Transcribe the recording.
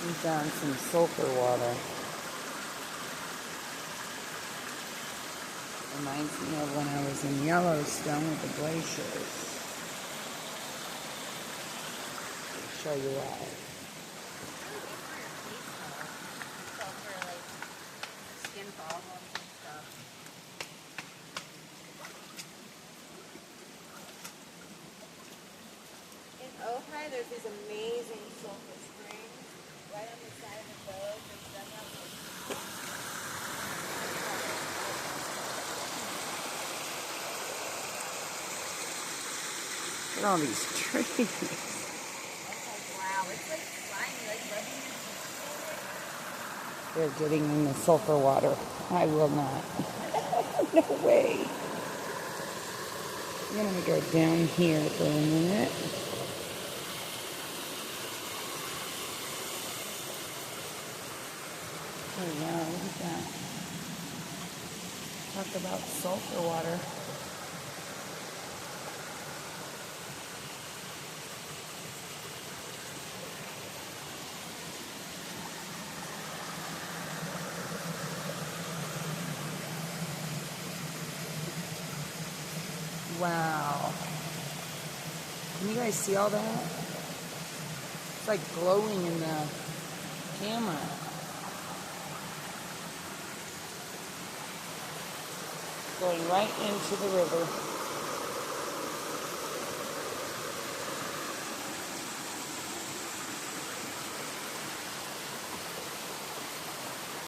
We found some sulfur water. Reminds me of when I was in Yellowstone with the glaciers. I'll show you why. Skin problems and stuff. In Ojai, there's these amazing sulfur springs right on the side of the road. They dug up Look at all these trees. I was like, wow, it's like slimy, like rubbing your They're getting in the sulfur water. I will not. No way. I'm going to go down here for a minute. Oh, wow, look at that. Talk about sulfur water. Wow. Can you guys see all that? It's like glowing in the camera. Going right into the river.